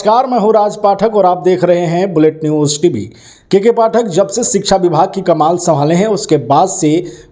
नमस्कार, मैं हूं राज पाठक और आप देख रहे हैं बुलेट न्यूज़ टीवी। के पाठक जब से शिक्षा विभाग की कमाल संभाले हैं उसके बाद से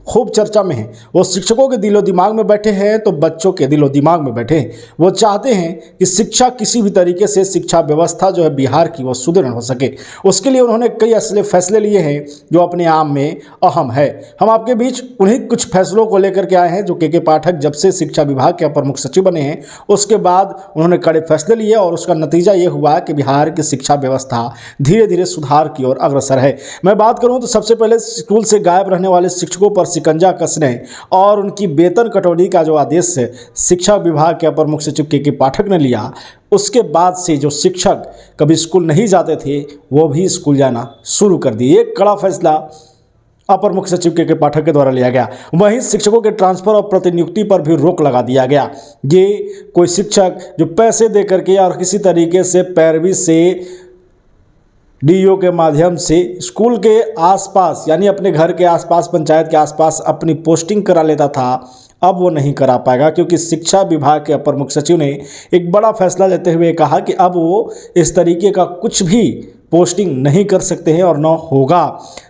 खूब चर्चा में हैं। वो शिक्षकों के दिलो दिमाग में बैठे हैं तो बच्चों के दिलो दिमाग में बैठे हैं। वो चाहते हैं कि शिक्षा किसी भी तरीके से शिक्षा व्यवस्था जो है बिहार की वो सुदृढ़ हो सके। उसके लिए उन्होंने कई ऐसे फैसले लिए हैं जो अपने आप में अहम है। हम आपके बीच उन्हीं कुछ फैसलों को लेकर के आए हैं जो के पाठक जब से शिक्षा विभाग के अपर मुख्य सचिव बने हैं उसके बाद उन्होंने कड़े फैसले लिए और उसका नतीजा ये हुआ कि बिहार की शिक्षा व्यवस्था धीरे धीरे सुधार की ओर अग्रसर है। मैं बात करूं तो सबसे पहले स्कूल से गायब रहने वाले शिक्षकों पर शिकंजा कसने और उनकी वेतन कटौती का जो आदेश शिक्षा विभाग के अपर मुख्य सचिव के पाठक ने लिया, उसके बाद से जो शिक्षक कभी स्कूल नहीं जाते थे वो भी स्कूल जाना शुरू कर दिए। एक कड़ा फैसला अपर मुख्य सचिव के पाठक के द्वारा लिया गया। वहीं शिक्षकों के ट्रांसफर और प्रतिनियुक्ति पर भी रोक लगा दिया गया। ये कोई शिक्षक जो पैसे दे करके और किसी तरीके से पैरवी से डीईओ के माध्यम से स्कूल के आसपास यानी अपने घर के आसपास, पंचायत के आसपास अपनी पोस्टिंग करा लेता था, अब वो नहीं करा पाएगा क्योंकि शिक्षा विभाग के अपर मुख्य सचिव ने एक बड़ा फैसला लेते हुए कहा कि अब वो इस तरीके का कुछ भी पोस्टिंग नहीं कर सकते हैं और न होगा।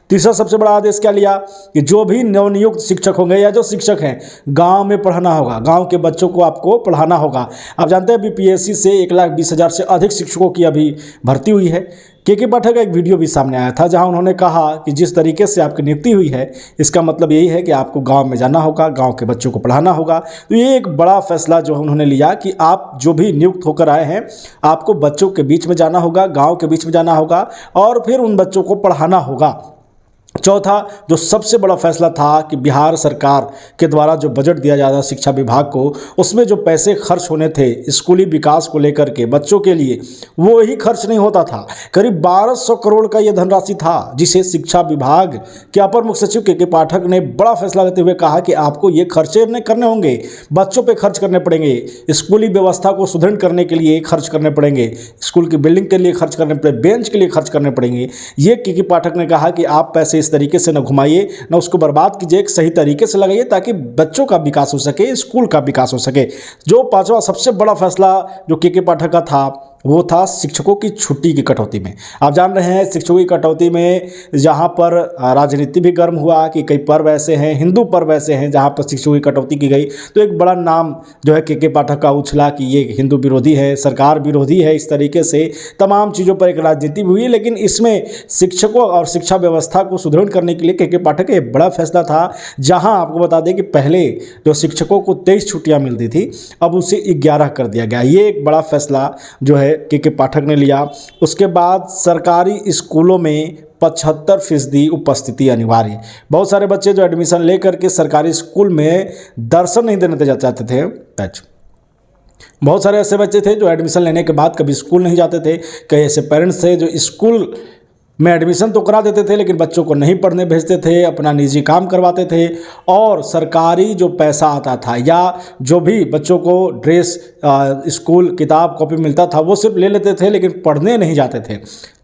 तीसरा सबसे बड़ा आदेश क्या लिया कि जो भी नवनियुक्त शिक्षक होंगे या जो शिक्षक हैं गांव में पढ़ाना होगा, गांव के बच्चों को आपको पढ़ाना होगा। आप जानते हैं बीपीएससी से 1,20,000 से अधिक शिक्षकों की अभी भर्ती हुई है। के पाठक का एक वीडियो भी सामने आया था जहां उन्होंने कहा कि जिस तरीके से आपकी नियुक्ति हुई है इसका मतलब यही है कि आपको गांव में जाना होगा, गांव के बच्चों को पढ़ाना होगा। तो ये एक बड़ा फैसला जो उन्होंने लिया कि आप जो भी नियुक्त होकर आए हैं आपको बच्चों के बीच में जाना होगा, गाँव के बीच में जाना होगा और फिर उन बच्चों को पढ़ाना होगा। चौथा जो सबसे बड़ा फैसला था कि बिहार सरकार के द्वारा जो बजट दिया जाता शिक्षा विभाग को, उसमें जो पैसे खर्च होने थे स्कूली विकास को लेकर के बच्चों के लिए, वो ही खर्च नहीं होता था। करीब 1200 करोड़ का ये धनराशि था जिसे शिक्षा विभाग के अपर मुख्य सचिव के पाठक ने बड़ा फैसला लेते हुए कहा कि आपको ये खर्चे नहीं करने होंगे, बच्चों पर खर्च करने पड़ेंगे, स्कूली व्यवस्था को सुदृढ़ करने के लिए खर्च करने पड़ेंगे, स्कूल की बिल्डिंग के लिए खर्च करने पड़ेंगे, बेंच के लिए खर्च करने पड़ेंगे। ये के पाठक ने कहा कि आप पैसे इस तरीके से न घुमाइए, न उसको बर्बाद कीजिए, एक सही तरीके से लगाइए ताकि बच्चों का विकास हो सके, स्कूल का विकास हो सके। जो पांचवा सबसे बड़ा फैसला जो के पाठक का था वो था शिक्षकों की छुट्टी की कटौती में। आप जान रहे हैं शिक्षकों की कटौती में जहां पर राजनीति भी गर्म हुआ कि कई पर्व ऐसे हैं, हिंदू पर्व ऐसे हैं जहां पर शिक्षकों की कटौती की गई, तो एक बड़ा नाम जो है के पाठक का उछला कि ये हिंदू विरोधी है, सरकार विरोधी है। इस तरीके से तमाम चीज़ों पर एक राजनीति हुई, लेकिन इसमें शिक्षकों और शिक्षा व्यवस्था को सुदृढ़ करने के लिए के पाठक का एक बड़ा फैसला था। जहाँ आपको बता दें कि पहले जो शिक्षकों को 23 छुट्टियाँ मिलती थी अब उसे 11 कर दिया गया। ये एक बड़ा फैसला जो है के पाठक ने लिया। उसके बाद सरकारी स्कूलों में 75% उपस्थिति अनिवार्य। बहुत सारे बच्चे जो एडमिशन लेकर के सरकारी स्कूल में दर्शन नहीं देने जाते थे। बहुत सारे ऐसे बच्चे थे जो एडमिशन लेने के बाद कभी स्कूल नहीं जाते थे। कई ऐसे पेरेंट्स थे जो स्कूल में एडमिशन तो करा देते थे लेकिन बच्चों को नहीं पढ़ने भेजते थे, अपना निजी काम करवाते थे और सरकारी जो पैसा आता था या जो भी बच्चों को ड्रेस, स्कूल, किताब, कॉपी मिलता था वो सिर्फ ले लेते थे लेकिन पढ़ने नहीं जाते थे।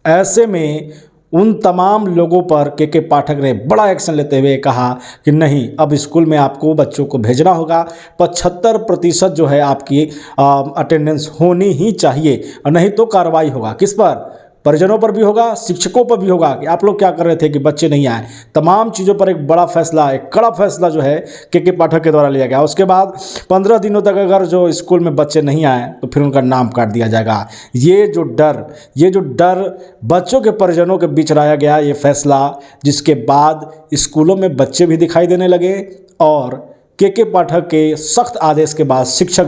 ऐसे में उन तमाम लोगों पर के पाठक ने बड़ा एक्शन लेते हुए कहा कि नहीं, अब स्कूल में आपको बच्चों को भेजना होगा। 75% जो है आपकी अटेंडेंस होनी ही चाहिए और नहीं तो कार्रवाई होगा। किस पर? परिजनों पर भी होगा, शिक्षकों पर भी होगा कि आप लोग क्या कर रहे थे कि बच्चे नहीं आए। तमाम चीज़ों पर एक बड़ा फैसला, एक कड़ा फैसला जो है के पाठक के द्वारा लिया गया। उसके बाद 15 दिनों तक अगर जो स्कूल में बच्चे नहीं आए तो फिर उनका नाम काट दिया जाएगा। ये जो डर बच्चों के परिजनों के बीच लाया गया, ये फैसला, जिसके बाद स्कूलों में बच्चे भी दिखाई देने लगे और के पाठक के सख्त आदेश के बाद शिक्षक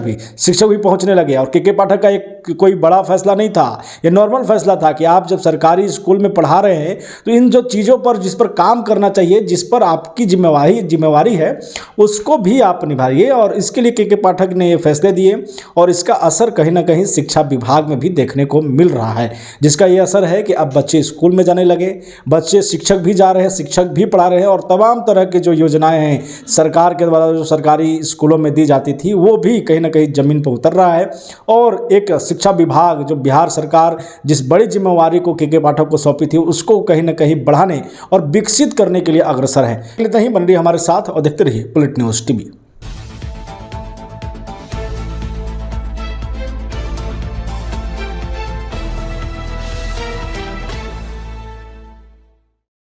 भी पहुंचने लगे। और के पाठक का एक कोई बड़ा फैसला नहीं था, ये नॉर्मल फैसला था कि आप जब सरकारी स्कूल में पढ़ा रहे हैं तो इन जो चीज़ों पर जिस पर काम करना चाहिए, जिस पर आपकी जिम्मेवारी है, उसको भी आप निभाइए। और इसके लिए के पाठक ने ये फैसले दिए और इसका असर कहीं ना कहीं शिक्षा विभाग में भी देखने को मिल रहा है, जिसका ये असर है कि अब बच्चे स्कूल में जाने लगे, बच्चे, शिक्षक भी जा रहे हैं, शिक्षक भी पढ़ा रहे हैं और तमाम तरह के जो योजनाएं हैं सरकार के द्वारा जो सरकारी स्कूलों में दी जाती थी वो भी कहीं ना कहीं ज़मीन पर उतर रहा है। और एक शिक्षा विभाग जो बिहार सरकार जिस बड़ी जिम्मेवारी को के पाठक को सौंपी थी उसको कहीं ना कहीं बढ़ाने और विकसित करने के लिए अग्रसर है। इतना ही, बन रही हमारे साथ और देखते रहिए बुलेट न्यूज़ टीवी।